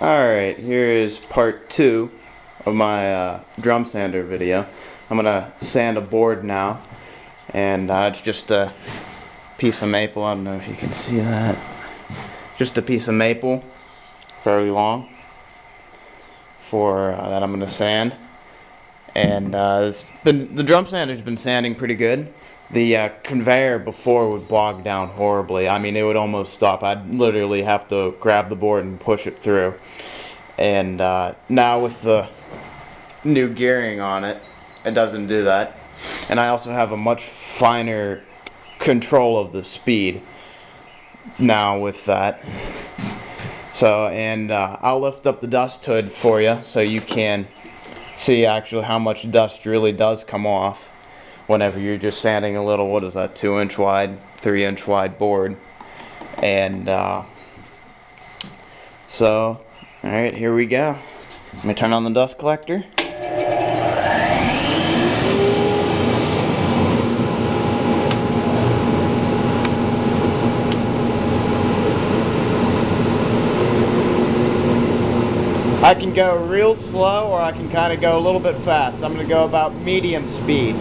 Alright, here is part 2 of my drum sander video. I'm gonna sand a board now, and it's just a piece of maple. I don't know if you can see that. Just a piece of maple, fairly long, for that I'm gonna sand. And the drum sander's been sanding pretty good. The conveyor before would bog down horribly. I mean, it would almost stop. I'd literally have to grab the board and push it through. And now with the new gearing on it, it doesn't do that. And I also have a much finer control of the speed now with that. So, and I'll lift up the dust hood for you so you can see actually how much dust really does come off whenever you're just sanding a little, what is that, 2-inch wide, 3-inch wide board. And so, alright, here we go. Let me turn on the dust collector. I can go real slow, or I can kind of go a little bit fast. I'm going to go about medium speed.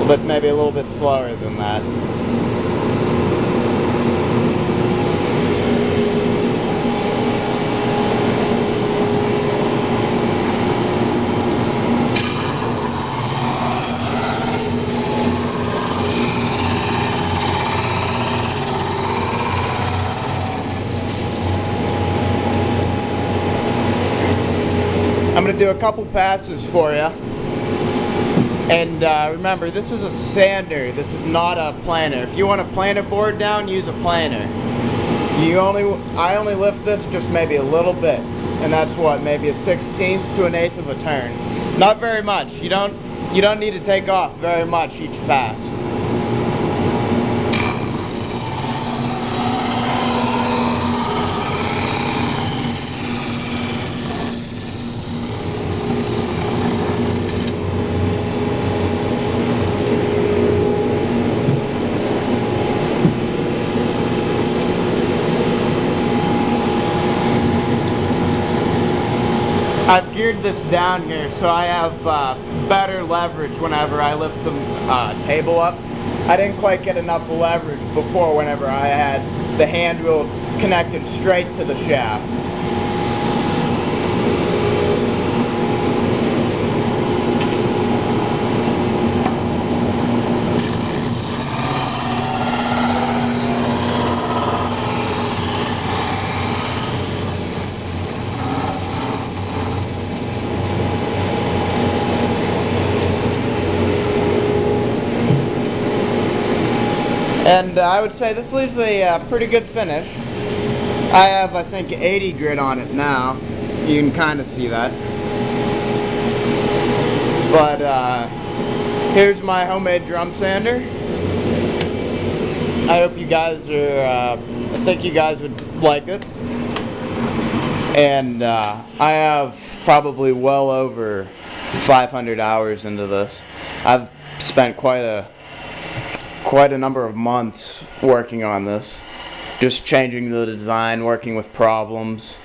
But maybe a little bit slower than that. I'm going to do a couple passes for you. And remember, this is a sander. This is not a planer. If you want to plane a board down, use a planer. I only lift this just maybe a little bit, and that's what, maybe a 1/16 to an 1/8 of a turn. Not very much. You don't need to take off very much each pass. I've geared this down here so I have better leverage whenever I lift the table up. I didn't quite get enough leverage before whenever I had the hand wheel connected straight to the shaft. And I would say this leaves a pretty good finish. I have, I think, 80 grit on it now. You can kind of see that. But here's my homemade drum sander. I hope you guys are, I think you guys would like it. And I have probably well over 500 hours into this. I've spent quite a number of months working on this, just changing the design, working with problems.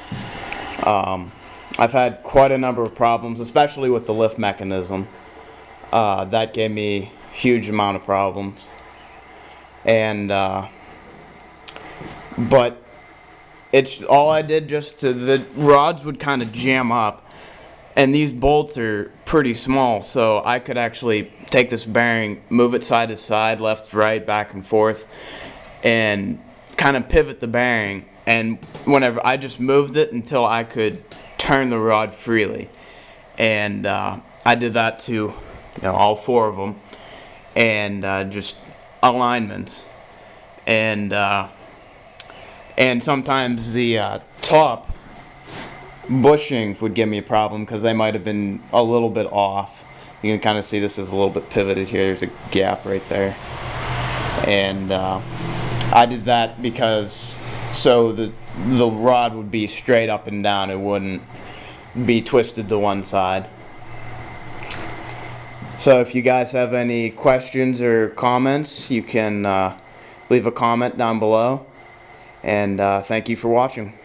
I've had quite a number of problems, especially with the lift mechanism. That gave me a huge amount of problems. And but it's all I did, just the rods would kind of jam up, and these bolts are pretty small, so I could actually take this bearing, move it side to side, left, right, back and forth, and kind of pivot the bearing. And whenever I just moved it until I could turn the rod freely. And I did that to all 4 of them, and just alignments. And sometimes the top bushings would give me a problem because they might have been a little bit off. You can kind of see this is a little bit pivoted here. There's a gap right there. And I did that because so the rod would be straight up and down. It wouldn't be twisted to one side. So if you guys have any questions or comments, you can leave a comment down below. And thank you for watching.